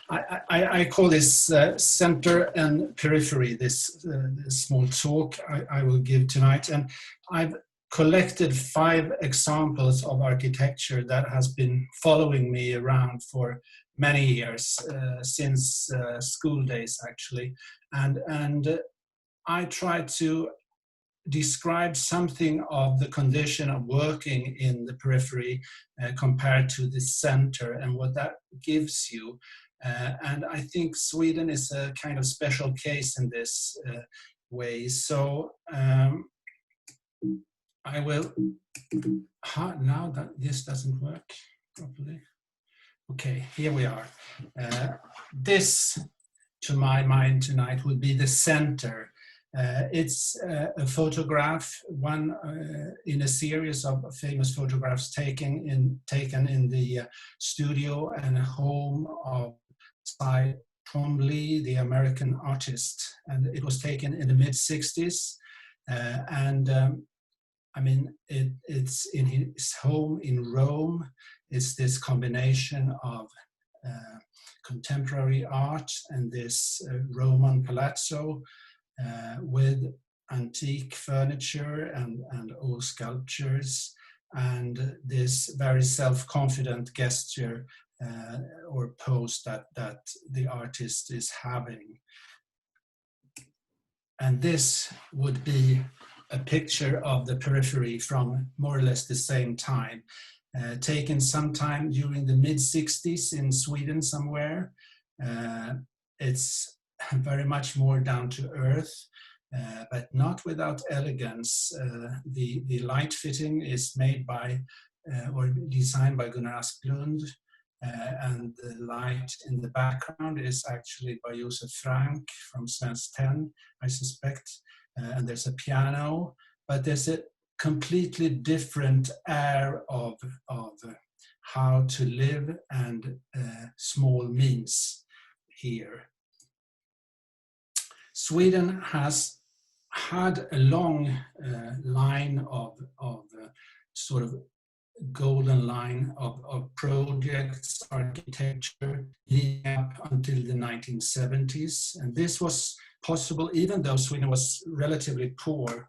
I call this center and periphery, this small talk I will give tonight. And I've collected 5 examples of architecture that has been following me around for many years, since school days actually. And I try to describe something of the condition of working in the periphery compared to the center and what that gives you. And I think Sweden is a kind of special case in this way. So I will, now that this doesn't work properly. Okay, here we are. This, to my mind tonight, would be the center. It's a photograph, one in a series of famous photographs taken in the studio and home of Cy Twombly, the American artist. And it was taken in the mid-60s. I mean, it's in his home in Rome. It's this combination of contemporary art and this Roman palazzo with antique furniture and old sculptures, and this very self-confident gesture or pose that the artist is having. And this would be a picture of the periphery from more or less the same time, taken sometime during the mid-60s in Sweden somewhere. It's very much more down to earth, but not without elegance. The light fitting is made by or designed by Gunnar Asplund, and the light in the background is actually by Josef from Svensk 10, I suspect. And there's a piano, but there's a completely different air of how to live and small means here. Sweden has had a long line of sort of golden line of projects, architecture, leading up until the 1970s. And this was possible even though Sweden was relatively poor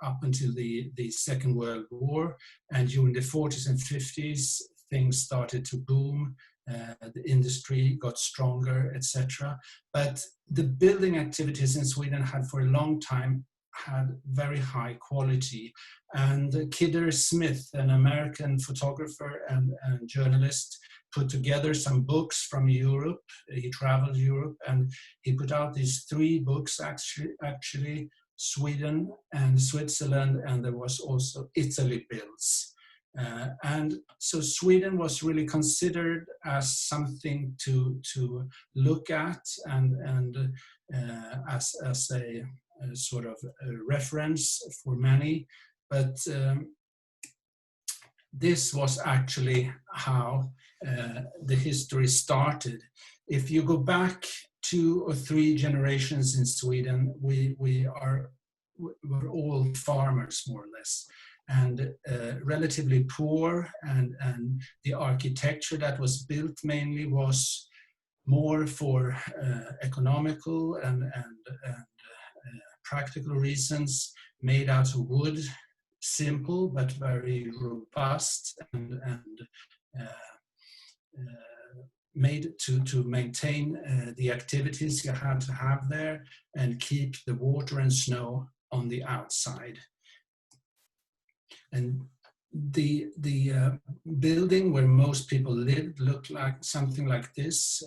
up until the Second World War. And during the 40s and 50s, things started to boom. The industry got stronger, etc. But the building activities in Sweden had for a long time had very high quality. And Kidder Smith, an American photographer and journalist, put together some books from Europe. He traveled Europe and he put out these 3 books, actually Sweden and Switzerland, and there was also Italy builds. And so Sweden was really considered as something to look at and as a sort of a reference for many. But this was actually how the history started. If you go back 2 or 3 generations in Sweden, we're all farmers more or less, and relatively poor, and the architecture that was built mainly was more for economical and practical reasons, made out of wood, simple but very robust, and made to maintain the activities you had to have there and keep the water and snow on the outside. And the building where most people lived looked like something like this.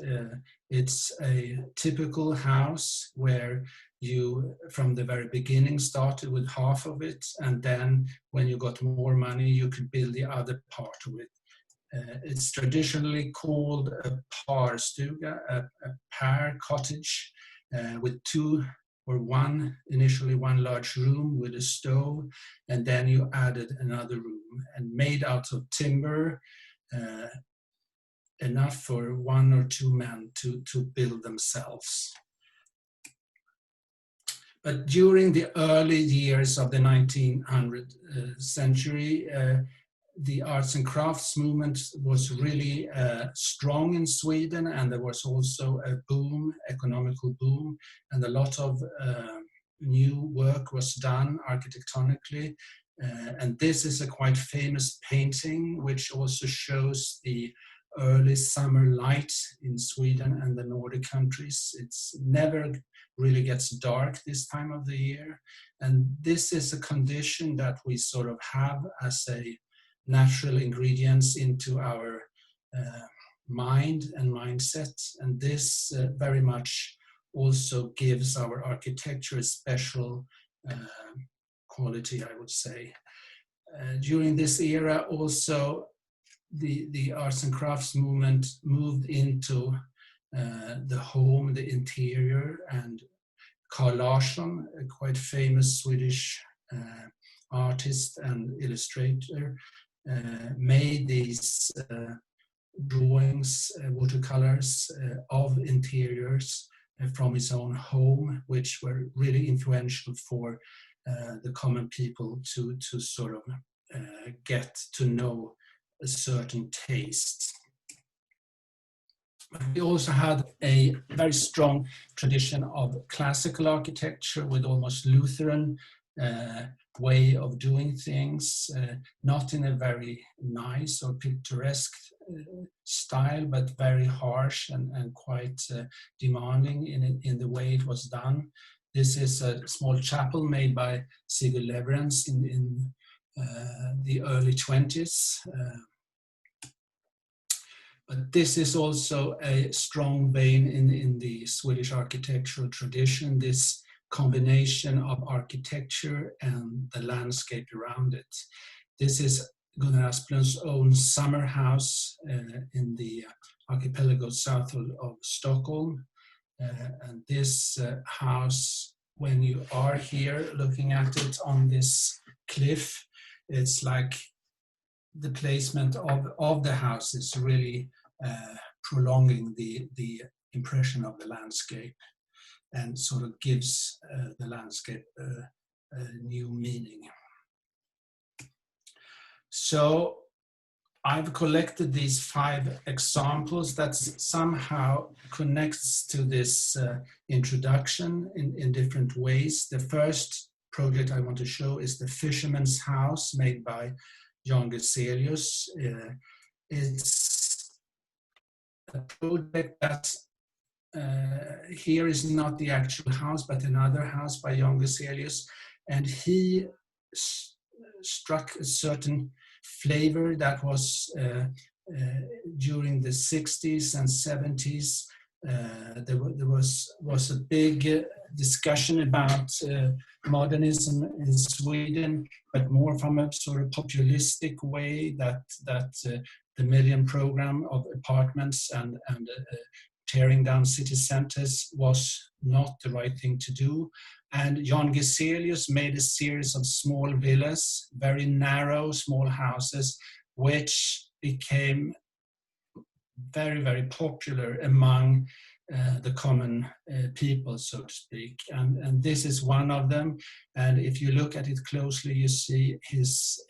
It's a typical house where you, from the very beginning, started with half of it, and then when you got more money, you could build the other part of it. It's traditionally called a parstuga, a pair cottage, with 2 or 1, initially 1 large room with a stove, and then you added another room, and made out of timber, enough for 1 or 2 men to build themselves. But during the early years of the 1900th century, the arts and crafts movement was really strong in Sweden, and there was also a boom, economical boom, and a lot of new work was done architectonically. And this is a quite famous painting, which also shows the early summer light in Sweden and the Nordic countries. It's never really gets dark this time of the year. And this is a condition that we sort of have as a natural ingredients into our mind and mindset. And this very much also gives our architecture a special quality, I would say. During this era also, the arts and crafts movement moved into the home, the interior, and Carl Larsson, a quite famous Swedish artist and illustrator, made these drawings, watercolors of interiors from his own home, which were really influential for the common people to sort of get to know a certain taste. We also had a very strong tradition of classical architecture with almost Lutheran way of doing things, not in a very nice or picturesque style, but very harsh and quite demanding in the way it was done. This is a small chapel made by Sigurd Leverens in the early 20s. But this is also a strong vein in the Swedish architectural tradition, this combination of architecture and the landscape around it. This is Gunnar Asplund's own summer house in the archipelago south of Stockholm. And this house, when you are here looking at it on this cliff, it's like the placement of the house is really prolonging the impression of the landscape and sort of gives the landscape a new meaning. So I've collected these 5 examples that somehow connects to this introduction in different ways. The first project I want to show is the Fishermans House made by Jan Gezelius. It's a project that here is not the actual house, but another house by Jan Gezelius, and he struck a certain flavor that was during the 60s and 70s. There was a big discussion about modernism in Sweden, but more from a sort of populistic way, that the Million Program of apartments and tearing down city centers was not the right thing to do. And Jan Gezelius made a series of small villas, very narrow, small houses, which became very, very popular among the common people, so to speak. And this is one of them. And if you look at it closely, you see his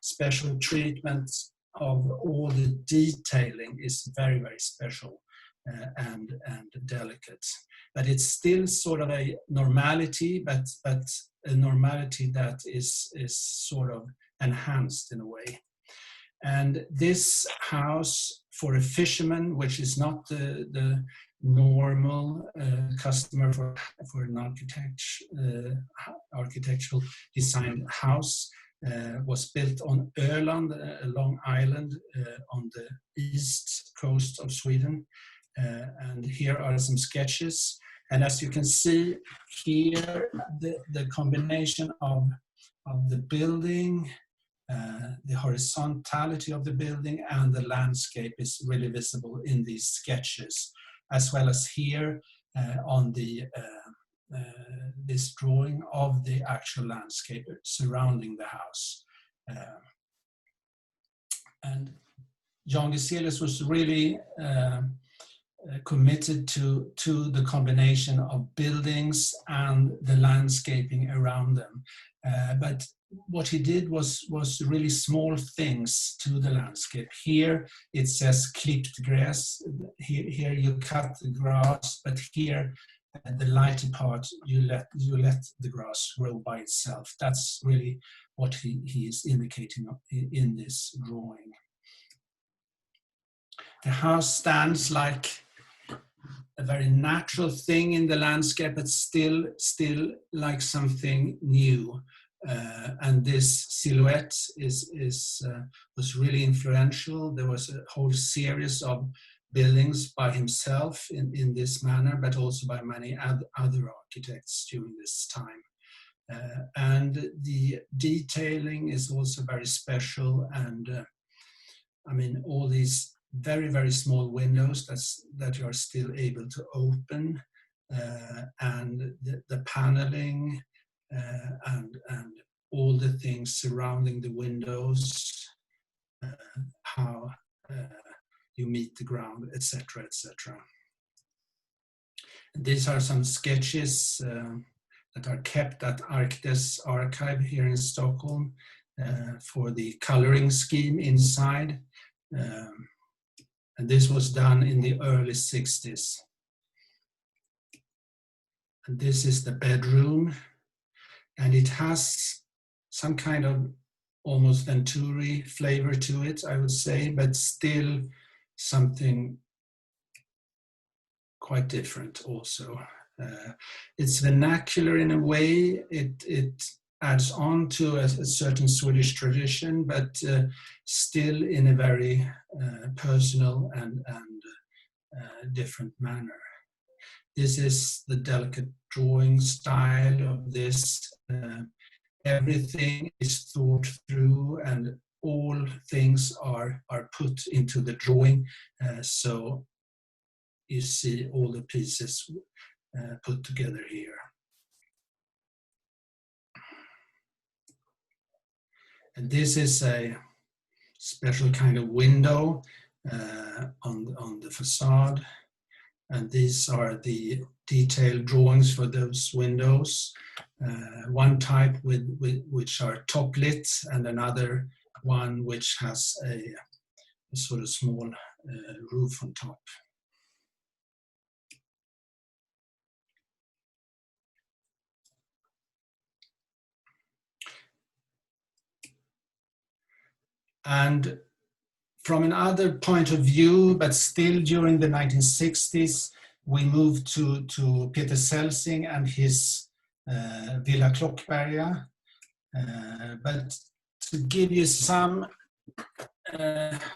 special treatment of all the detailing is very, very special and delicate. But it's still sort of a normality, but a normality that is sort of enhanced in a way. And this house for a fisherman, which is not the normal customer for an architectural designed house, was built on Öland, a long island on the east coast of Sweden. And here are some sketches. And as you can see here, the combination of the building, the horizontality of the building and the landscape is really visible in these sketches, as well as here on the this drawing of the actual landscape surrounding the house. And Jan Gezelius was really committed to the combination of buildings and the landscaping around them. But what he did was really small things to the landscape. Here it says clipped grass. Here you cut the grass, but here the lighter part you let the grass grow by itself. That's really what he is indicating in this drawing. The house stands like a very natural thing in the landscape, but still like something new. And this silhouette was really influential. There was a whole series of buildings by himself in this manner, but also by many other architects during this time. And the detailing is also very special. And I mean, all these very, very small windows that you are still able to open, and the paneling, and all the things surrounding the windows, how you meet the ground, etc., etc. These are some sketches that are kept at Arkites archive here in Stockholm for the coloring scheme inside. And this was done in the early 60s. And this is the bedroom. And it has some kind of almost Venturi flavor to it, I would say, but still something quite different also. It's vernacular in a way. It adds on to a certain Swedish tradition, but still in a very personal and different manner. This is the delicate drawing style of this. Everything is thought through and all things are put into the drawing. So you see all the pieces put together here. And this is a special kind of window on the facade. And these are the detailed drawings for those windows. One type which are top lit, and another one which has a sort of small roof on top. And from another point of view, but still during the 1960s, we moved to Peter Celsing and his Villa Klockberga. But to give you some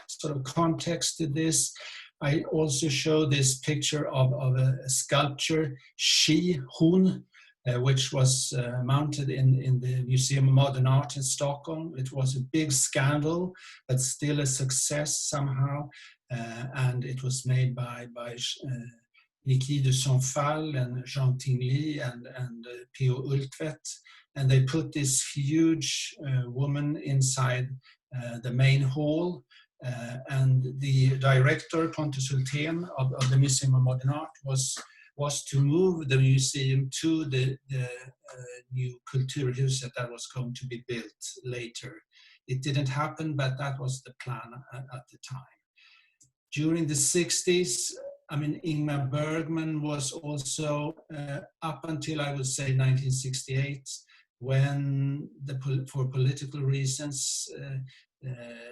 sort of context to this, I also show this picture of a sculpture, She, Hon, which was mounted in the Museum of Modern Art in Stockholm. It was a big scandal, but still a success somehow. And it was made by Niki de Sonfal and Jean Tingley and P.O. Ultvedt. And they put this huge woman inside the main hall. And the director, Pontus Hultén, of the Museum of Modern Art was to move the museum to the new Kulturhuset that was going to be built later. It didn't happen, but that was the plan at the time. During the 60s, I mean, Ingmar Bergman was also, up until I would say 1968, when for political reasons,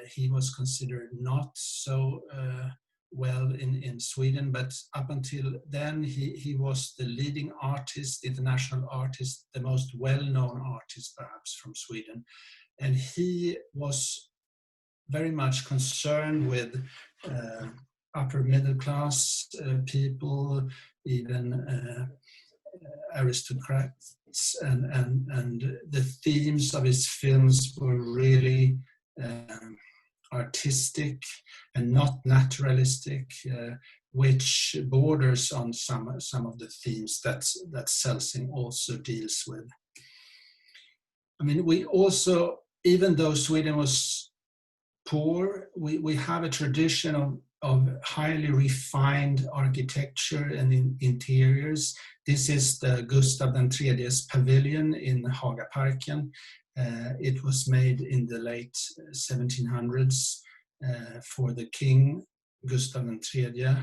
he was considered not so well in Sweden, but up until then he was the leading artist, international artist, the most well-known artist perhaps from Sweden. And he was very much concerned with upper middle class people, even aristocrats, and the themes of his films were really artistic and not naturalistic, which borders on some of the themes that Celsing also deals with. I mean, we also, even though Sweden was poor, we have a tradition of highly refined architecture and interiors. This is the Gustav III's pavilion in Hagaparken. It was made in the late 1700s for the king, Gustav III,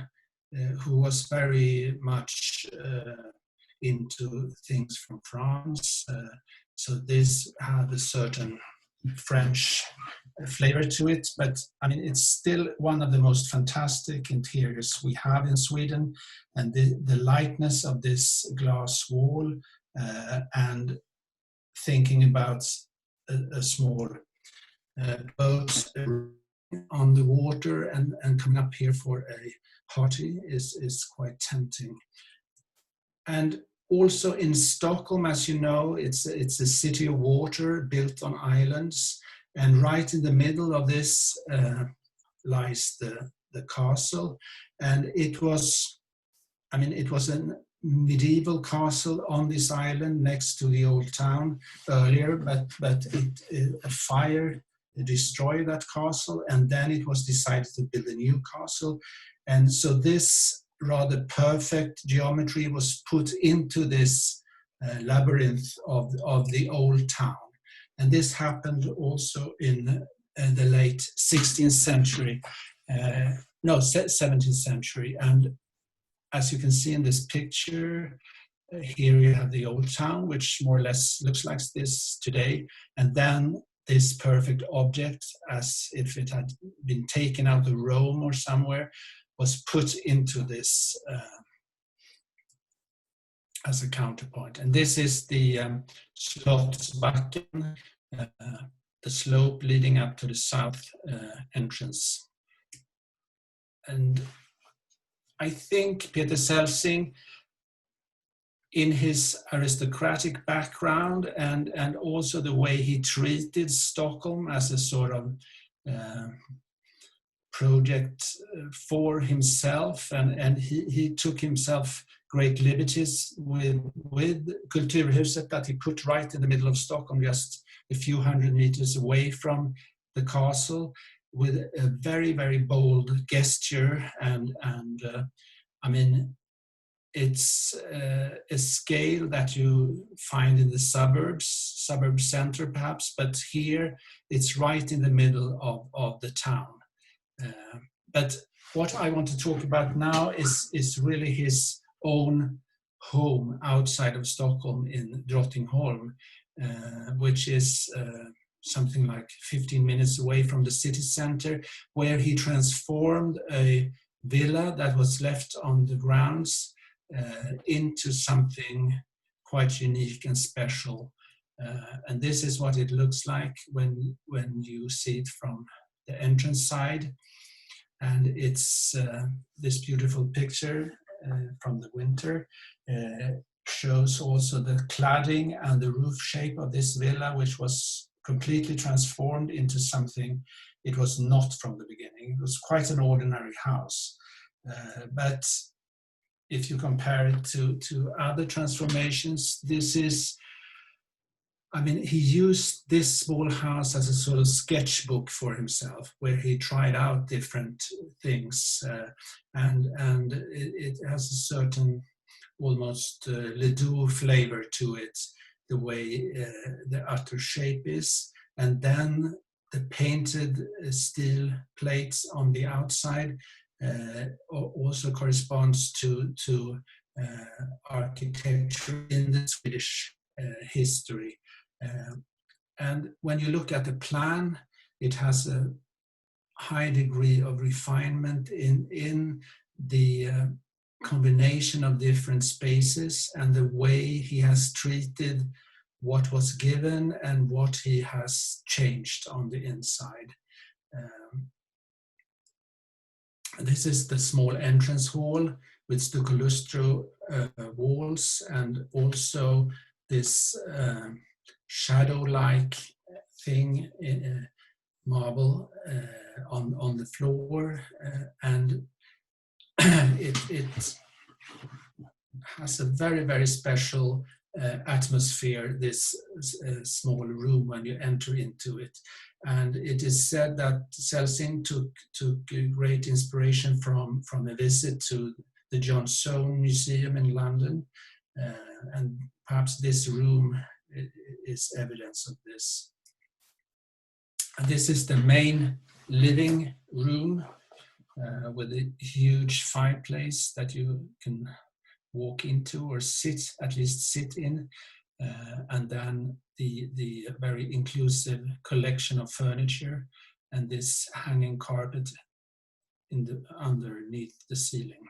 who was very much into things from France. So this had a certain French flavor to it, but I mean, it's still one of the most fantastic interiors we have in Sweden, and the lightness of this glass wall and thinking about a small boat on the water and coming up here for a party is quite tempting. And also in Stockholm, as you know, it's a city of water built on islands, and right in the middle of this lies the castle. And it was a medieval castle on this island next to the old town earlier, but a fire destroyed that castle, and then it was decided to build a new castle. And so this rather perfect geometry was put into this labyrinth of the old town. And this happened also in the late 16th century, 17th century. And as you can see in this picture, here you have the old town, which more or less looks like this today. And then this perfect object, as if it had been taken out of Rome or somewhere, was put into this as a counterpoint. And this is the Slottsbacken, the slope leading up to the south entrance. And I think Peter Celsing, in his aristocratic background and also the way he treated Stockholm as a sort of project for himself, and he took himself great liberties with Kulturhuset that he put right in the middle of Stockholm, just a few hundred meters away from the castle, with a very, very bold gesture. And I mean, it's a scale that you find in the suburb center perhaps, but here it's right in the middle of the town. But what I want to talk about now is really his own home outside of Stockholm in Drottningholm, which is something like 15 minutes away from the city center, where he transformed a villa that was left on the grounds into something quite unique and special. And this is what it looks like when you see it from the entrance side. And it's this beautiful picture from the winter. Shows also the cladding and the roof shape of this villa, which was completely transformed into something it was not from the beginning. It was quite an ordinary house. But if you compare it to other transformations, this is, I mean, he used this small house as a sort of sketchbook for himself, where he tried out different things, and it has a certain almost Ledoux flavor to it, the way the outer shape is, and then the painted steel plates on the outside also corresponds to architecture in the Swedish history. And when you look at the plan, it has a high degree of refinement in the combination of different spaces and the way he has treated what was given and what he has changed on the inside. This is the small entrance hall with stucco lustro walls, and also this shadow-like thing in marble on the floor, and it has a very, very special atmosphere, this small room when you enter into it. And it is said that Celsing took great inspiration from a visit to the John Soane Museum in London, and perhaps this room is evidence of this. And this is the main living room with a huge fireplace that you can walk into or at least sit in. And then the very inclusive collection of furniture and this hanging carpet underneath the ceiling.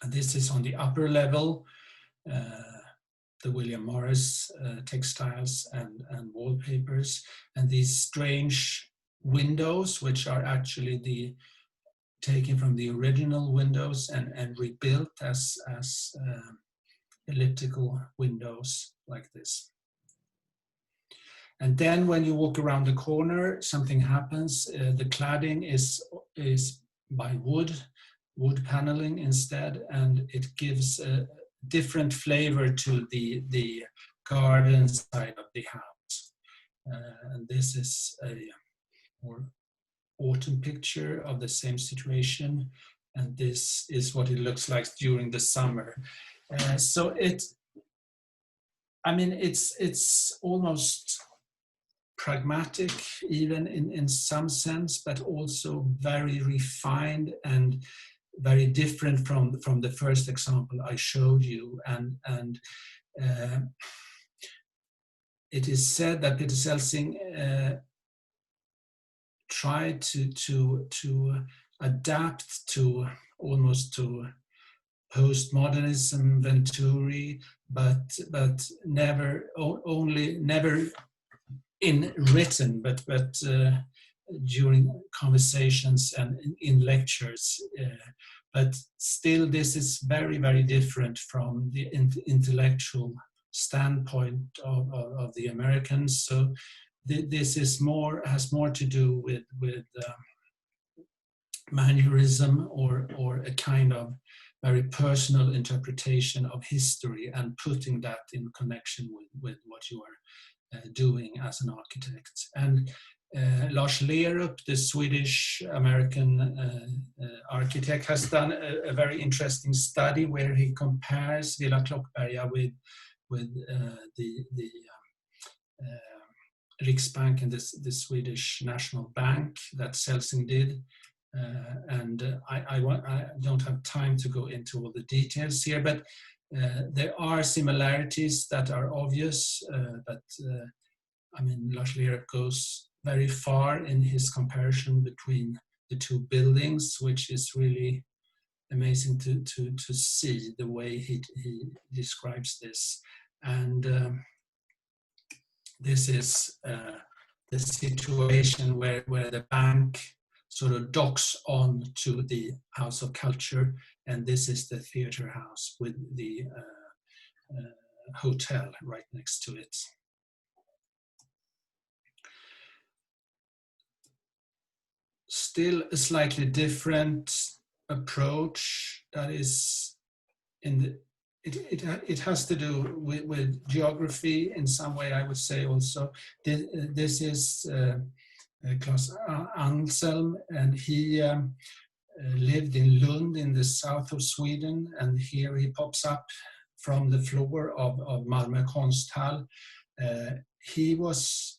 And this is on the upper level, the William Morris textiles and wallpapers, and these strange windows, which are actually taken from the original windows and rebuilt as elliptical windows like this. And then when you walk around the corner, something happens. The cladding is by wood paneling instead, and it gives a different flavor to the garden side of the house. And this is a more autumn picture of the same situation, and this is what it looks like during the summer. So it's almost pragmatic, even in some sense, but also very refined and very different from the first example I showed you. And it is said that Peter Celsing tried to adapt to almost to postmodernism, Venturi, but never in written, but during conversations and in lectures. But still, this is very, very different from the intellectual standpoint of the Americans. So this is has more to do with mannerism or a kind of very personal interpretation of history and putting that in connection with what you are doing as an architect. And Lars Lerup, the Swedish-American architect, has done a very interesting study where he compares Villa Klockberga with the Riksbank and the Swedish National Bank that Celsing did. I don't have time to go into all the details here, but there are similarities that are obvious, but Lars Lerup goes very far in his comparison between the two buildings, which is really amazing to see the way he describes this. And this is the situation where the bank sort of docks on to the House of Culture, and this is the theater house with the hotel right next to it. Still a slightly different approach that is it has to do with geography in some way, I would say also. This is Klas Anshelm, and he lived in Lund in the south of Sweden, and here he pops up from the floor of Malmö Konsthall. He was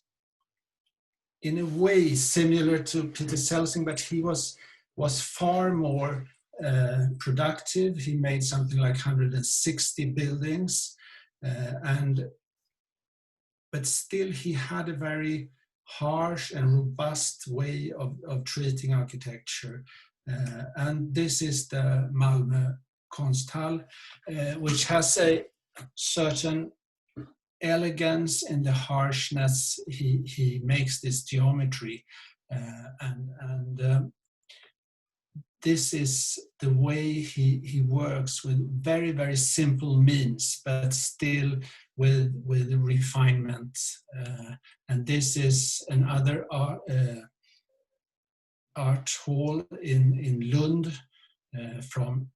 in a way similar to Peter Celsing, but he was far more productive. He made something like 160 buildings, but still he had a very harsh and robust way of treating architecture. And this is the Malmö Konsthall, which has a certain elegance in the harshness. He makes this geometry, and this is the way he works with very, very simple means, but still with refinement. And this is another art hall in Lund from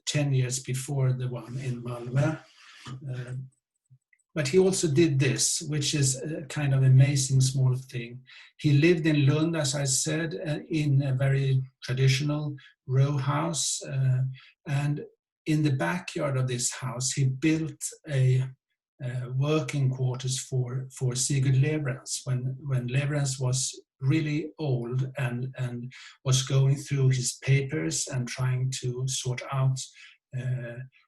10 years before the one in Malmö. But he also did this, which is a kind of amazing small thing. He lived in Lund, as I said, in a very traditional row house. And in the backyard of this house, he built a working quarters for Sigurd Lebrans when Lebrans was really old and was going through his papers and trying to sort out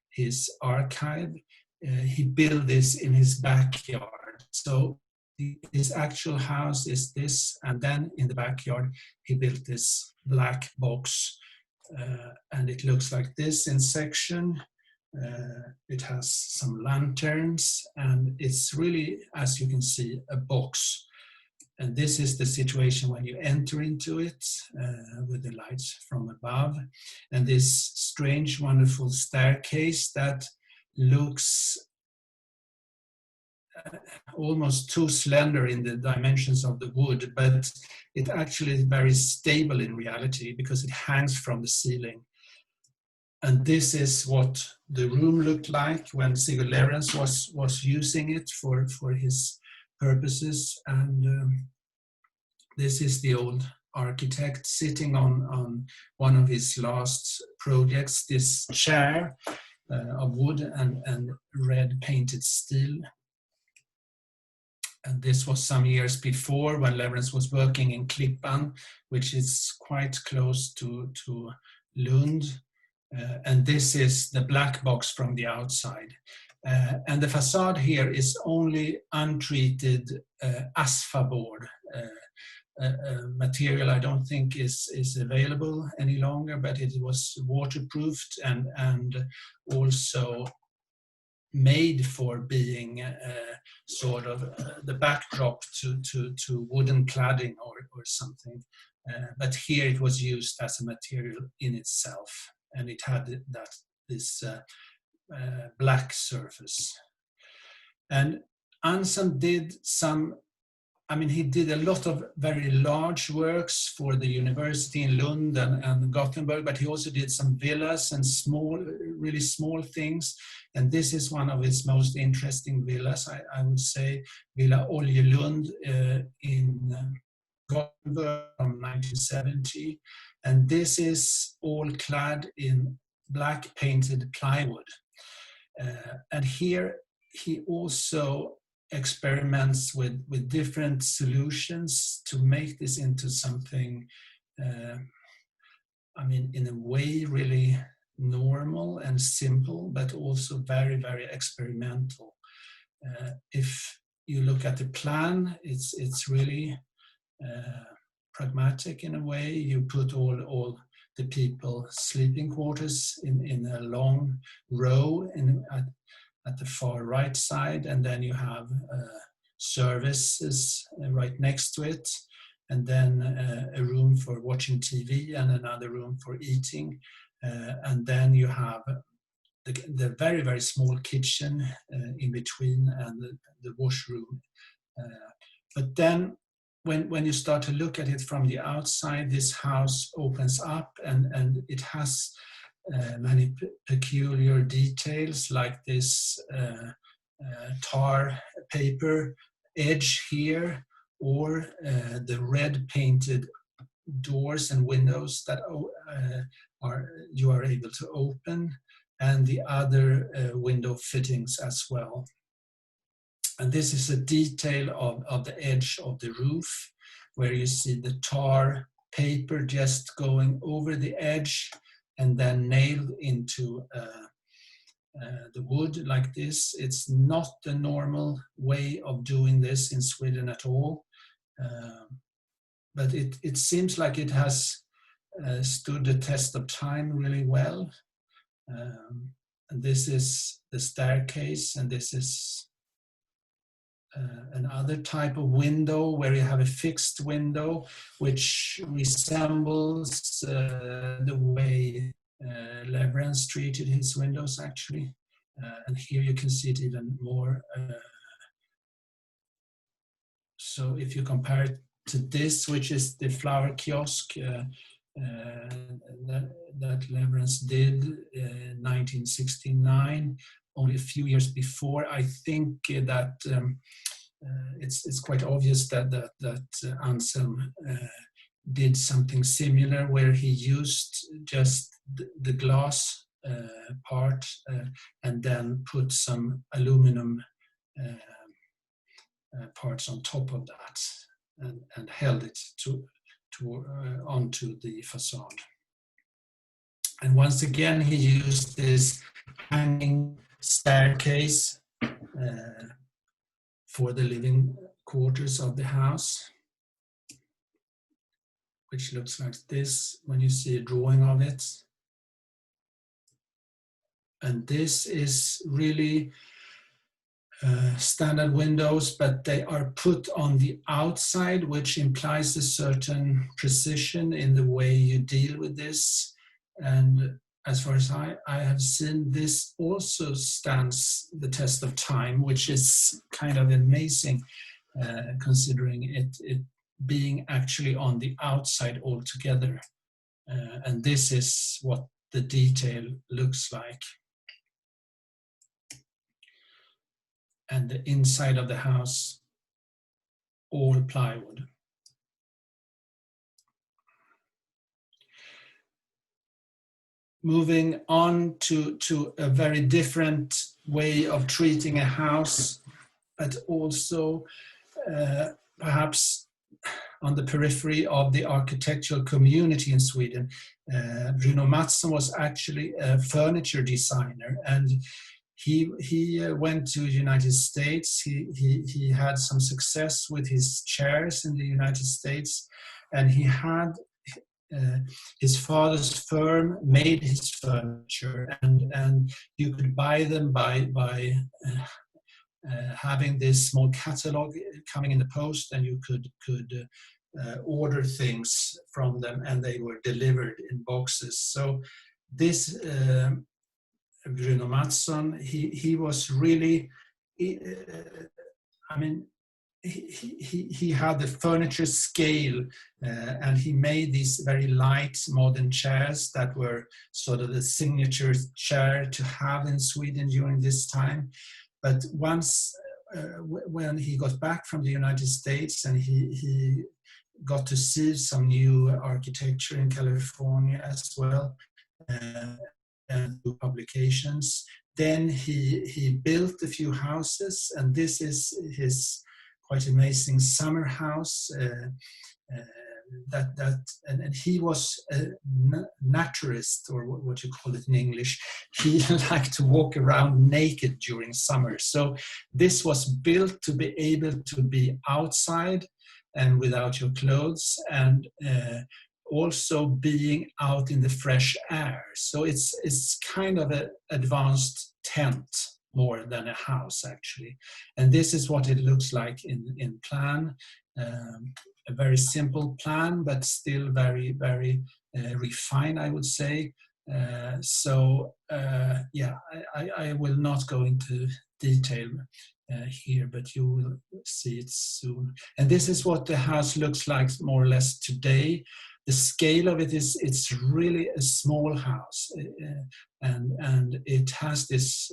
his archive. He built this in his backyard. So his actual house is this, and then in the backyard he built this black box, and it looks like this in section. It has some lanterns, and it's really, as you can see, a box. And this is the situation when you enter into it with the lights from above. And this strange, wonderful staircase that looks almost too slender in the dimensions of the wood, but it actually is very stable in reality because it hangs from the ceiling. And this is what the room looked like when Sigurd Lebrans was using it for his purposes. And this is the old architect sitting on one of his last projects, this chair of wood and red painted steel. And this was some years before when Lebrans was working in Klippan, which is quite close to Lund. And this is the black box from the outside. And the facade here is only untreated asfa board, material I don't think is available any longer, but it was waterproofed and also made for being sort of the backdrop to wooden cladding or something. But here it was used as a material in itself, and it had this black surface. And Anshelm did he did a lot of very large works for the university in Lund and Gothenburg, but he also did some villas and really small things. And this is one of his most interesting villas, I would say, Villa Oljelund in Gothenburg from 1970. And this is all clad in black painted plywood. And here he also experiments with different solutions to make this into something, in a way really normal and simple, but also very, very experimental. If you look at the plan, it's really pragmatic in a way. You put all the people sleeping quarters in a long row at the far right side, and then you have services right next to it, and then a room for watching TV and another room for eating, and then you have the very, very small kitchen in between and the washroom. But then when you start to look at it from the outside, this house opens up and it has many peculiar details, like this tar paper edge here, or the red painted doors and windows that you are able to open, and the other window fittings as well. And this is a detail of the edge of the roof, where you see the tar paper just going over the edge and then nailed into the wood like this. It's not the normal way of doing this in Sweden at all, but it seems like it has stood the test of time really well. And this is the staircase, and this is another type of window where you have a fixed window which resembles the way Lebrans treated his windows actually. And here you can see it even more. So if you compare it to this, which is the flower kiosk that Lebrans did in 1969, only a few years before, I think that it's quite obvious that Anshelm did something similar, where he used just the glass part and then put some aluminum parts on top of that, and held it onto the facade. And once again, he used this hanging staircase for the living quarters of the house, which looks like this when you see a drawing of it. And this is really standard windows, but they are put on the outside, which implies a certain precision in the way you deal with this. And as far as I have seen, this also stands the test of time, which is kind of amazing, considering it being actually on the outside altogether. And this is what the detail looks like. And the inside of the house, all plywood. Moving on to a very different way of treating a house, but also perhaps on the periphery of the architectural community in Sweden. Bruno Madson was actually a furniture designer, and he went to the United States. He had some success with his chairs in the United States, and he had his father's firm made his furniture, and you could buy them by having this small catalog coming in the post, and you could order things from them, and they were delivered in boxes. So this Bruno Madson, he was really, I mean, he had the furniture scale, and he made these very light modern chairs that were sort of the signature chair to have in Sweden during this time. But once, when he got back from the United States and he got to see some new architecture in California as well, and publications, then he built a few houses, and this is his quite amazing summer house. And he was a naturist, or what you call it in English. He liked to walk around naked during summer. So this was built to be able to be outside and without your clothes, and also being out in the fresh air. So it's kind of an advanced tent more than a house, actually. And this is what it looks like in plan. A very simple plan, but still very, very refined, I would say. Yeah, I will not go into detail here, but you will see it soon. And this is what the house looks like more or less today. The scale of it is, it's really a small house, and it has this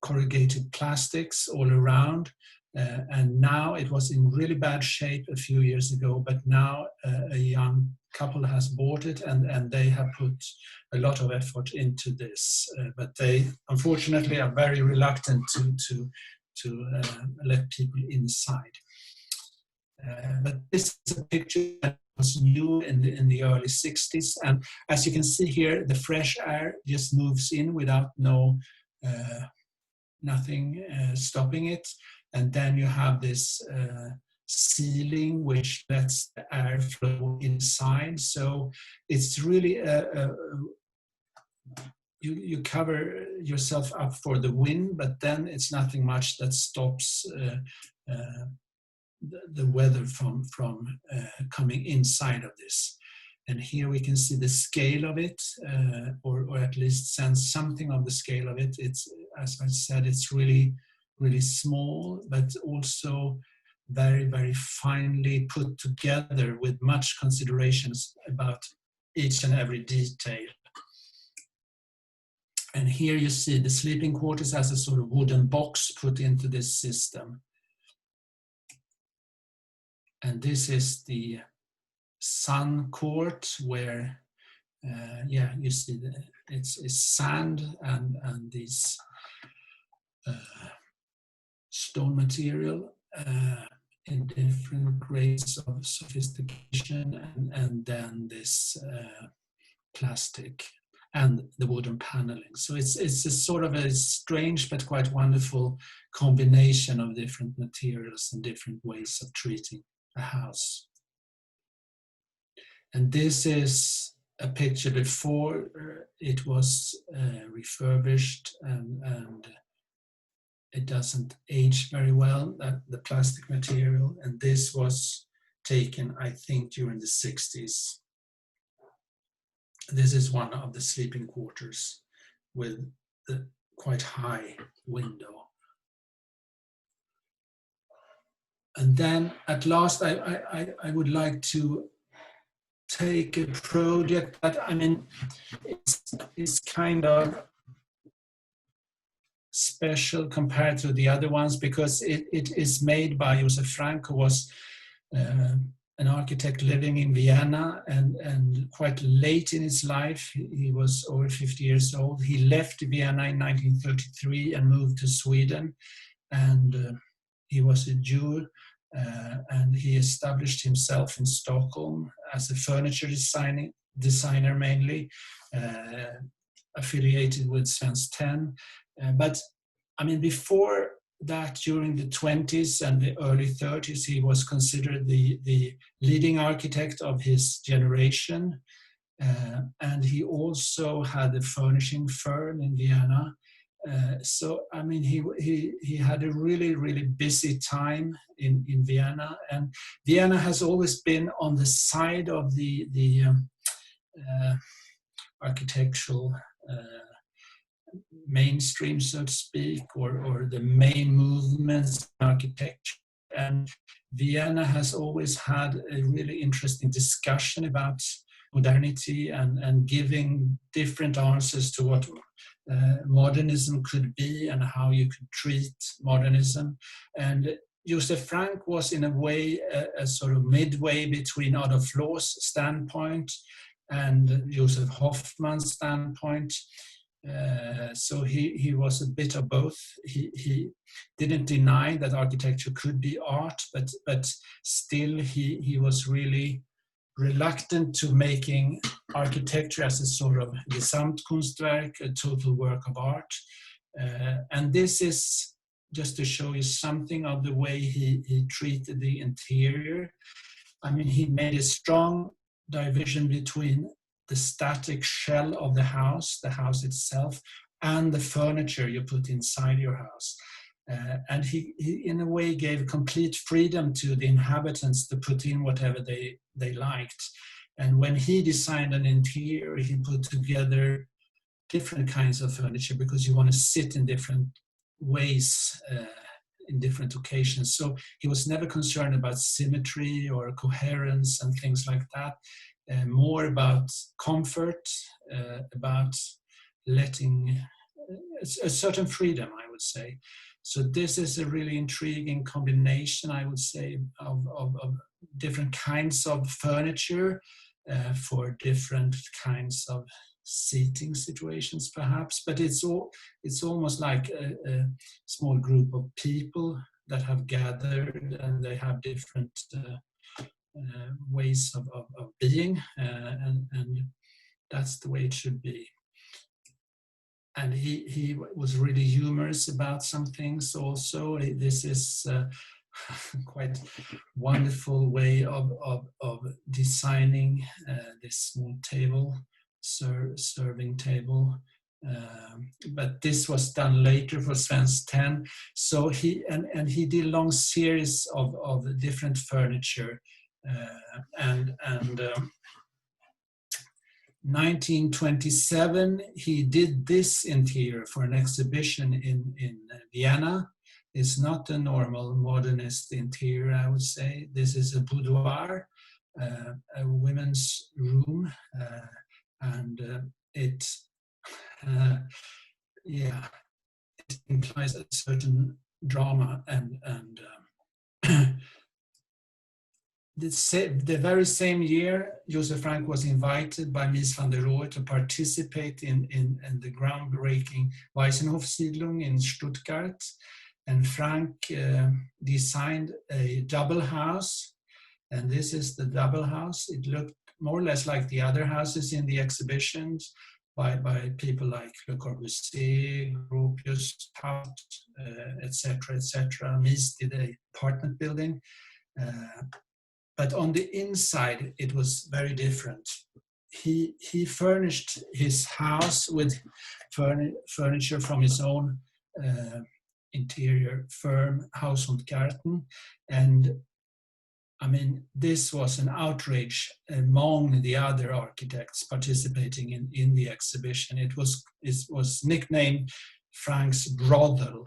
corrugated plastics all around. And now it was in really bad shape a few years ago, but now a young couple has bought it, and they have put a lot of effort into this. But they unfortunately are very reluctant to let people inside. But this is a picture that was new in the early 60s, and as you can see here, the fresh air just moves in without nothing stopping it. And then you have this ceiling which lets the air flow inside. So it's really you cover yourself up for the wind, but then it's nothing much that stops the weather from coming inside of this. And here we can see the scale of it, or at least sense something of the scale of it. It's, as I said, it's really small, but also very, very finely put together with much considerations about each and every detail. And here you see the sleeping quarters as a sort of wooden box put into this system. And this is the sun court where, yeah, you see it's sand and these stone material in different grades of sophistication, and then this plastic and the wooden paneling. So it's a sort of a strange but quite wonderful combination of different materials and different ways of treating a house. And this is a picture before it was refurbished, and it doesn't age very well, the plastic material. And this was taken, I think, during the 60s. This is one of the sleeping quarters with the quite high window. And then at last, I would like to take a project that, I mean, it's kind of special compared to the other ones, because it is made by Josef Frank, who was an architect living in Vienna, and quite late in his life. He was over 50 years old. He left Vienna in 1933 and moved to Sweden, and he was a Jew, and he established himself in Stockholm as a furniture designer mainly, affiliated with Svensk Tenn. But I mean, before that, during the 20s and the early 30s, he was considered the leading architect of his generation. And he also had a furnishing firm in Vienna. So, I mean, he had a really, really busy time in Vienna. And Vienna has always been on the side of the architectural mainstream, so to speak, or the main movements in architecture. And Vienna has always had a really interesting discussion about modernity and giving different answers to what modernism could be and how you could treat modernism. And Josef Frank was in a way a sort of midway between Adolf Loos' standpoint and Joseph Hoffmann's standpoint. So he was a bit of both. He didn't deny that architecture could be art, but still he was really reluctant to making architecture as a sort of Gesamtkunstwerk, a total work of art. And this is just to show you something of the way he treated the interior. I mean, he made a strong division between the static shell of the house itself, and the furniture you put inside your house. And he in a way gave complete freedom to the inhabitants to put in whatever they liked. And when he designed an interior, he put together different kinds of furniture, because you want to sit in different ways in different occasions. So he was never concerned about symmetry or coherence and things like that. More about comfort, about letting a certain freedom, I would say. So this is a really intriguing combination, I would say, of different kinds of furniture for different kinds of seating situations, perhaps. But it's almost like a small group of people that have gathered, and they have different ways of being, and that's the way it should be. And he was really humorous about some things also. This is quite wonderful way of designing this small table, serving table. But this was done later for Svensk Tenn. So he did a long series of different furniture. 1927, he did this interior for an exhibition in Vienna. It's not a normal modernist interior, I would say. This is a boudoir, a women's room, and it implies a certain drama and the very same year, Josef Frank was invited by Mies van der Rohe to participate in the groundbreaking Weissenhofsiedlung in Stuttgart. and Frank designed a double house, and this is the double house. It looked more or less like the other houses in the exhibitions by people like Le Corbusier, Gropius, etc., etc. Mies did a apartment building. But on the inside, it was very different. He furnished his house with furniture from his own interior firm, Haus und Garten, and I mean, this was an outrage among the other architects participating in the exhibition. It was nicknamed Frank's brothel,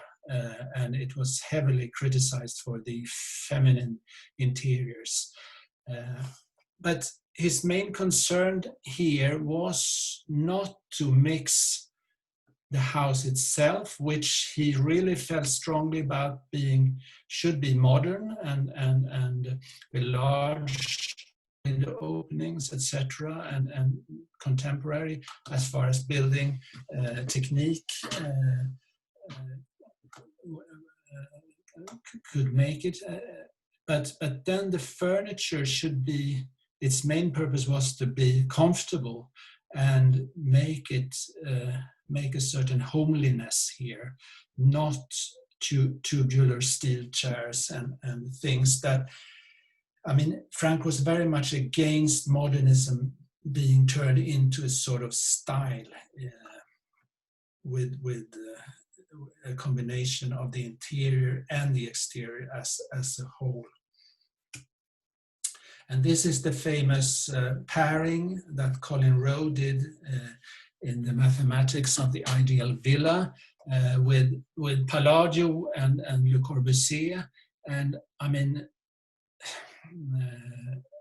and it was heavily criticized for the feminine interiors. But his main concern here was not to mix the house itself, which he really felt strongly about should be modern and with large window openings, etc., and contemporary as far as building technique could make it. But then the furniture should be, its main purpose was to be comfortable and make a certain homeliness here, not tubular steel chairs and things that, I mean, Frank was very much against modernism being turned into a sort of style with a combination of the interior and the exterior as a whole. And this is the famous pairing that Colin Rowe did in the mathematics of the ideal villa with Palladio and Le Corbusier. And I mean,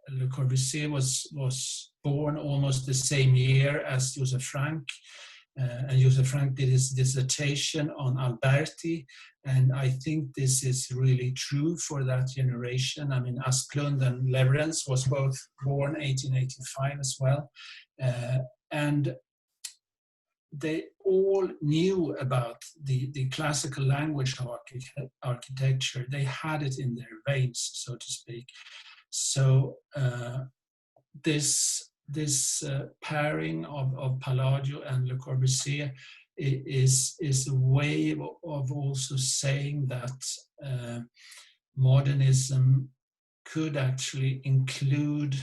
Le Corbusier was born almost the same year as Josef Frank. And Josef Frank did his dissertation on Alberti, and I think this is really true for that generation. I mean, Asplund and Leverance was both born 1885 as well, and they all knew about the classical language of architecture. They had it in their veins, so to speak. So this pairing of Palladio and Le Corbusier is a way of also saying that modernism could actually include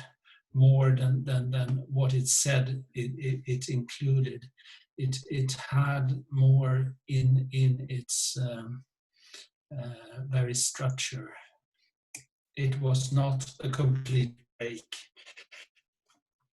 more than what it said it included. It had more in its very structure. It was not a complete break.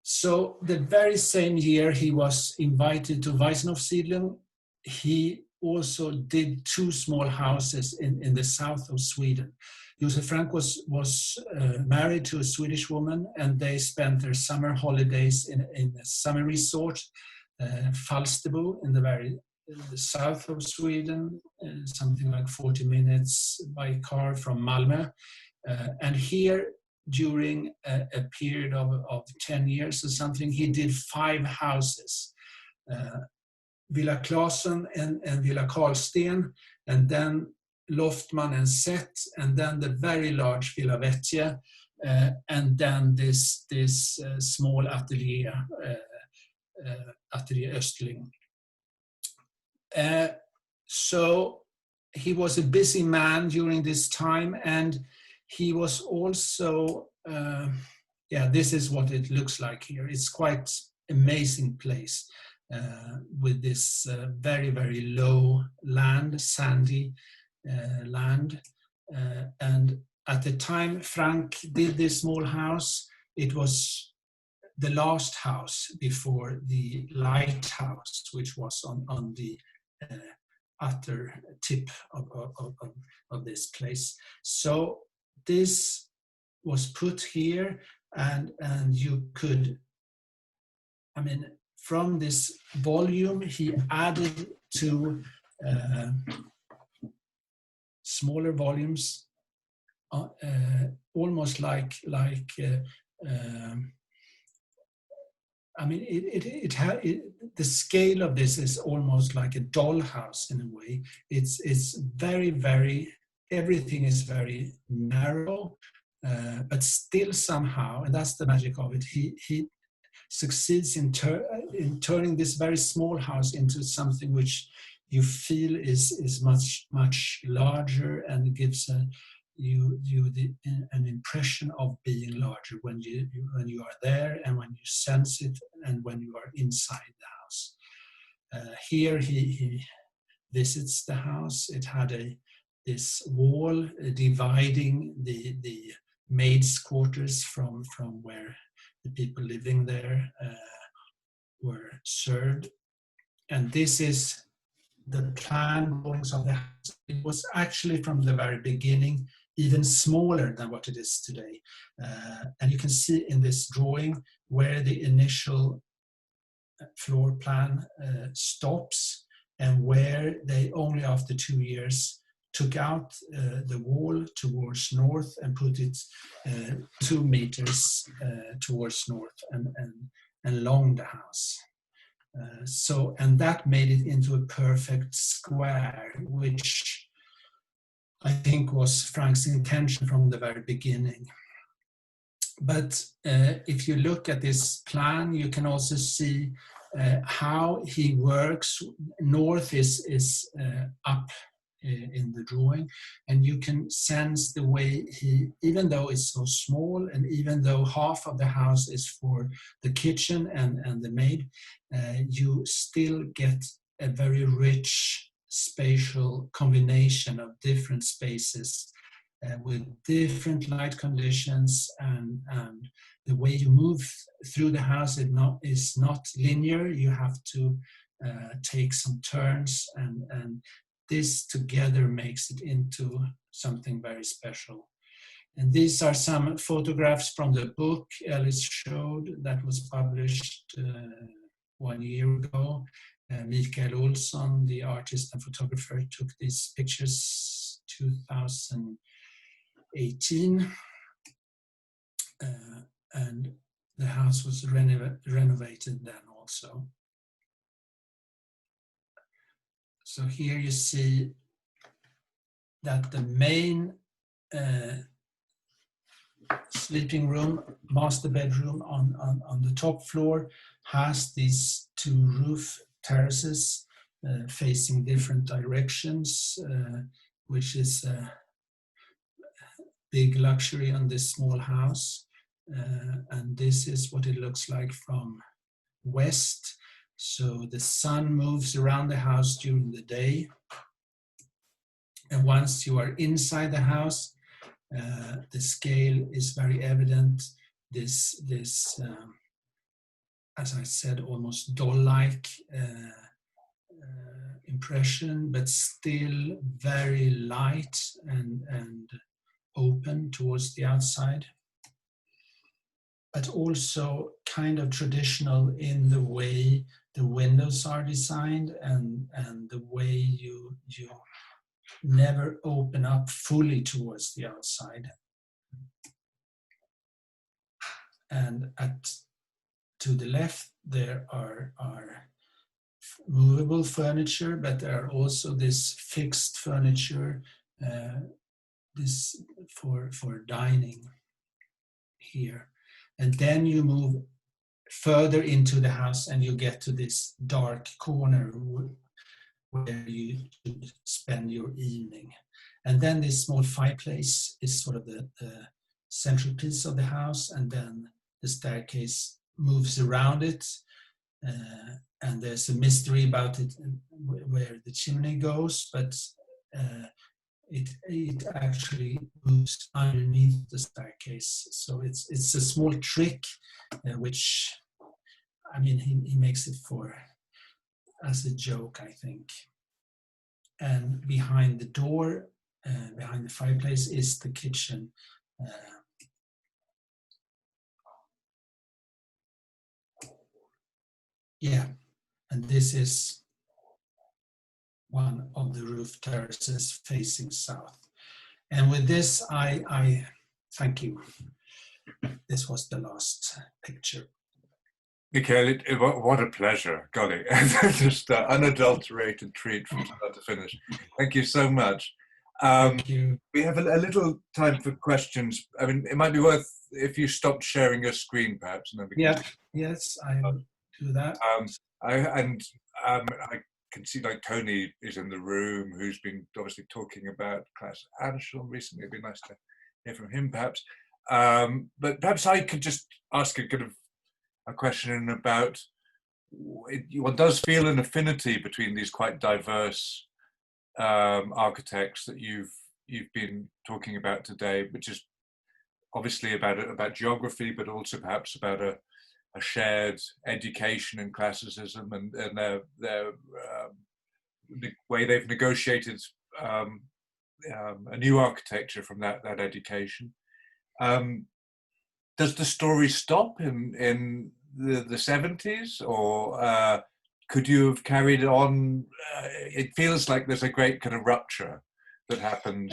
So the very same year he was invited to Weissenhofsiedlung, he also did two small houses in the south of Sweden. Josef Frank was married to a Swedish woman, and they spent their summer holidays in a summer resort, Falsterbo, in the very south of Sweden, something like 40 minutes by car from Malmö. And here, during a period of 10 years or something, he did 5 houses. Villa Claesson and Villa Karlsten, and then Loftman and Seth, and then the very large Villa Vecchia, and then this small atelier, Atelier Östling. So he was a busy man during this time, and he was also, this is what it looks like here. It's quite amazing place with this very, very low land, sandy land. And at the time Frank did this small house, it was the last house before the lighthouse, which was on the utter tip of this place. So this was put here, and you could, I mean, from this volume he added two smaller volumes, almost like I mean, the scale of this is almost like a dollhouse in a way. It's very, very, everything is very narrow, but still somehow, and that's the magic of it, he succeeds in turning this very small house into something which you feel is much, much larger, and gives an impression of being larger when you are there, and when you sense it, and when you are inside the house. Here he visits the house. It had this wall dividing the maids' quarters from where the people living there were served. And this is the plan drawings of the house. It was actually from the very beginning even smaller than what it is today. And you can see in this drawing where the initial floor plan stops, and where they only after 2 years took out the wall towards north and put it 2 meters towards north and along the house. And that made it into a perfect square, which I think was Frank's intention from the very beginning. But if you look at this plan, you can also see how he works. North is up in the drawing, and you can sense the way he, even though it's so small, and even though half of the house is for the kitchen and the maid, you still get a very rich spatial combination of different spaces with different light conditions, and the way you move through the house is not linear. You have to take some turns, and this together makes it into something very special. And these are some photographs from the book Alice showed that was published 1 year ago. Mikael Olsson, the artist and photographer, took these pictures 2018. And the house was renovated then also. So here you see that the main sleeping room, master bedroom on the top floor, has these 2 roof terraces facing different directions, which is a big luxury on this small house. And this is what it looks like from west. So the sun moves around the house during the day. And once you are inside the house, the scale is very evident. This as I said, almost doll-like impression, but still very light and open towards the outside. But also kind of traditional in the way the windows are designed, and the way you never open up fully towards the outside. And to the left there are movable furniture, but there are also this fixed furniture, this for dining here. And then you move further into the house and you get to this dark corner where you should spend your evening. And then this small fireplace is sort of the central piece of the house, and then the staircase moves around it. And there's a mystery about it, where the chimney goes, but it actually moves underneath the staircase. So it's a small trick, which, I mean, he makes it as a joke, I think. And behind the door, behind the fireplace, is the kitchen. Yeah, and this is one of the roof terraces facing south. And with this, I thank you. This was the last picture. Mikael, what a pleasure, golly. Just unadulterated treat from start to finish. Thank you so much. Thank you. We have a little time for questions. I mean, it might be worth if you stopped sharing your screen, perhaps. And then we can Yes, I will do that. I can see like Tony is in the room, who's been obviously talking about Klas Anshelm recently. It'd be nice to hear from him, perhaps. But perhaps I could just ask a question about, one does feel an affinity between these quite diverse architects that you've been talking about today, which is obviously about geography, but also perhaps about a shared education in classicism and their the way they've negotiated a new architecture from that education. Does the story stop in the 70s, or could you have carried on? It feels like there's a great kind of rupture that happens,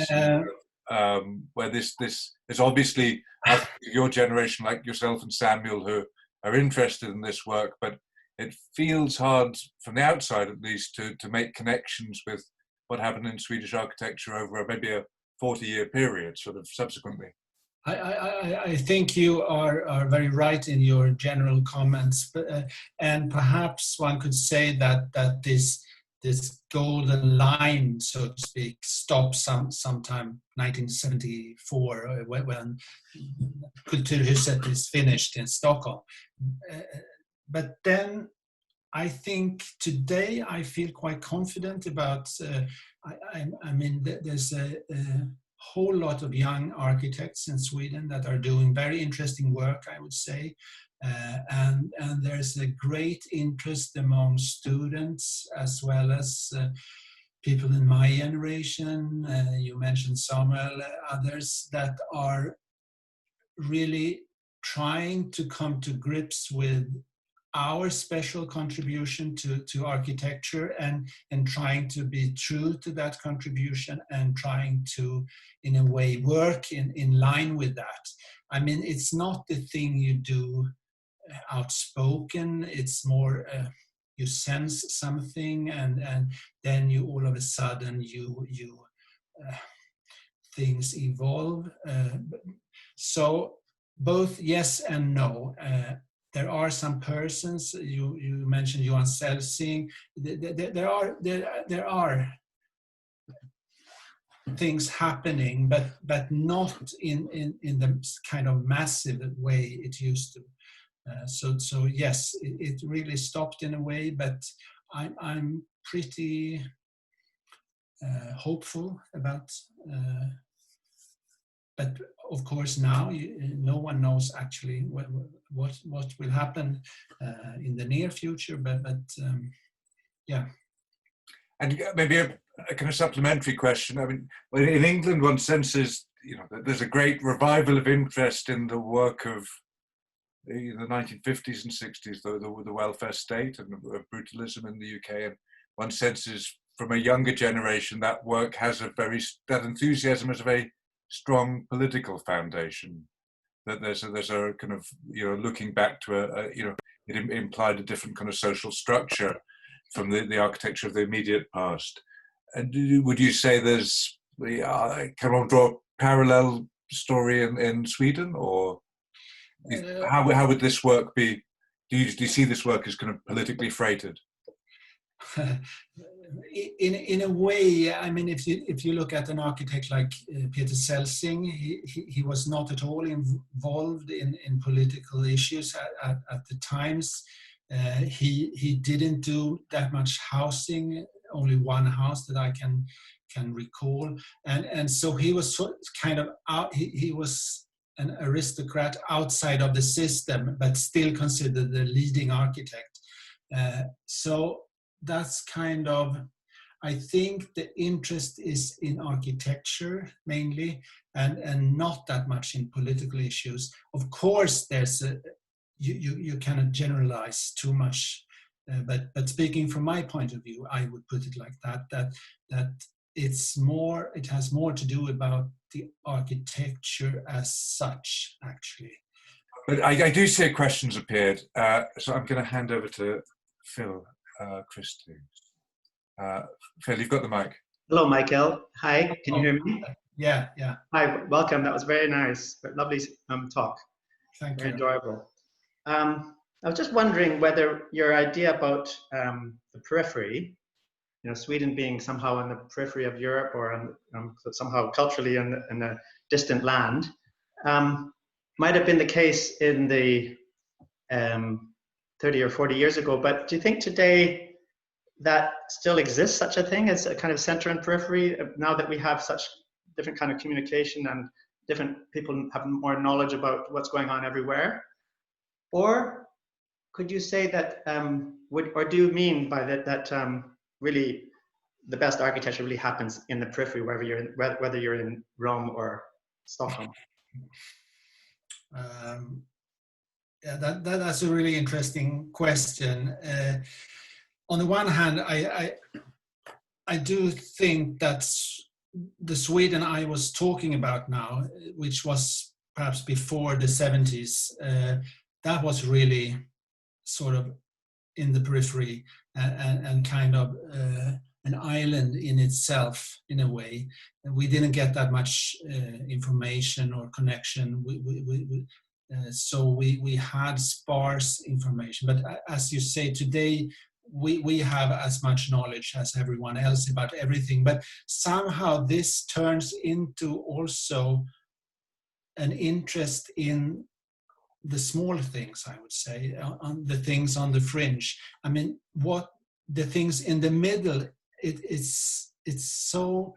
where there's obviously your generation, like yourself and Samuel, who are interested in this work, but it feels hard from the outside, at least, to make connections with what happened in Swedish architecture over maybe a 40-year period, sort of subsequently. I think you are very right in your general comments, and perhaps one could say that this golden line, so to speak, stopped sometime 1974 when Kulturhuset is finished in Stockholm. But then I think today I feel quite confident about. I mean, there's a whole lot of young architects in Sweden that are doing very interesting work, I would say. And there's a great interest among students as well as people in my generation. You mentioned Samuel, others that are really trying to come to grips with our special contribution to architecture and trying to be true to that contribution and trying to, in a way, work in line with that. I mean, it's not the thing you do outspoken, it's more you sense something and then you all of a sudden you things evolve. So both yes and no. There are some persons, you mentioned Johan Celsing, there are things happening, but not in the kind of massive way it used to. So yes, it really stopped in a way, but I'm pretty hopeful about. But of course, now no one knows actually what will happen in the near future. But yeah. And maybe a kind of supplementary question. I mean, in England, one senses, there's a great revival of interest in the work of the 1950s and 60s, the welfare state and brutalism in the UK. And one senses from a younger generation that work has that enthusiasm has a very strong political foundation. That there's a kind of looking back to it implied a different kind of social structure from the architecture of the immediate past. And would you say there's can one draw a parallel story in Sweden, or how would this work be? Do you see this work as kind of politically freighted? In a way, I mean, if you look at an architect like Peter Celsing, he was not at all involved in political issues at the times. He didn't do that much housing, only one house that I can recall, and so he was kind of out. He was an aristocrat outside of the system, but still considered the leading architect. So that's kind of, I think the interest is in architecture mainly, and not that much in political issues. Of course, there's you cannot generalize too much, but speaking from my point of view, I would put it like that it has more to do about the architecture as such, actually. But I do see questions appeared, so I'm going to hand over to Phil Christie. Phil, you've got the mic. Hello, Mikael. Hi, can you hear me? Yeah. Hi, welcome. That was very nice. Lovely talk. Thank you. Very enjoyable. I was just wondering whether your idea about the periphery, Sweden being somehow in the periphery of Europe or somehow culturally in a distant land, might have been the case in the 30 or 40 years ago. But do you think today that still exists, such a thing as a kind of center and periphery, now that we have such different kind of communication and different people have more knowledge about what's going on everywhere? Or could you say that, or do you mean by that really the best architecture really happens in the periphery, whether you're in Rome or Stockholm? Yeah, that's a really interesting question. On the one hand, I do think that's the Sweden I was talking about now, which was perhaps before the 70s, that was really sort of in the periphery and kind of an island in itself, in a way. We didn't get that much information or connection. So we had sparse information. But as you say, today we have as much knowledge as everyone else about everything. But somehow this turns into also an interest in the small things, I would say, on the things on the fringe. I mean, what the things in the middle, it's so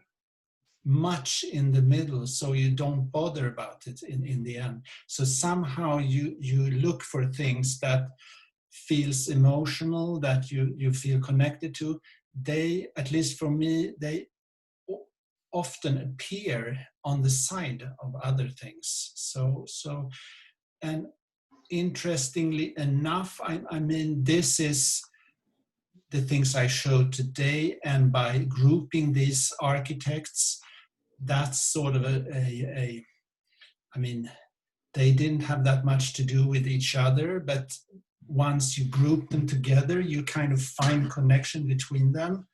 much in the middle, so you don't bother about it in the end. So somehow you look for things that feels emotional, that you feel connected to. They, at least for me, they often appear on the side of other things. So and interestingly enough, I mean, this is the things I showed today, and by grouping these architects, that's sort of I mean, they didn't have that much to do with each other, but once you group them together, you kind of find connection between them.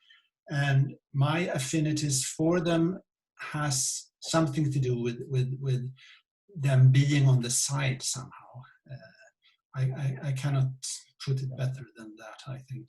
And my affinities for them has something to do with them being on the side somehow. I cannot put it better than that, I think.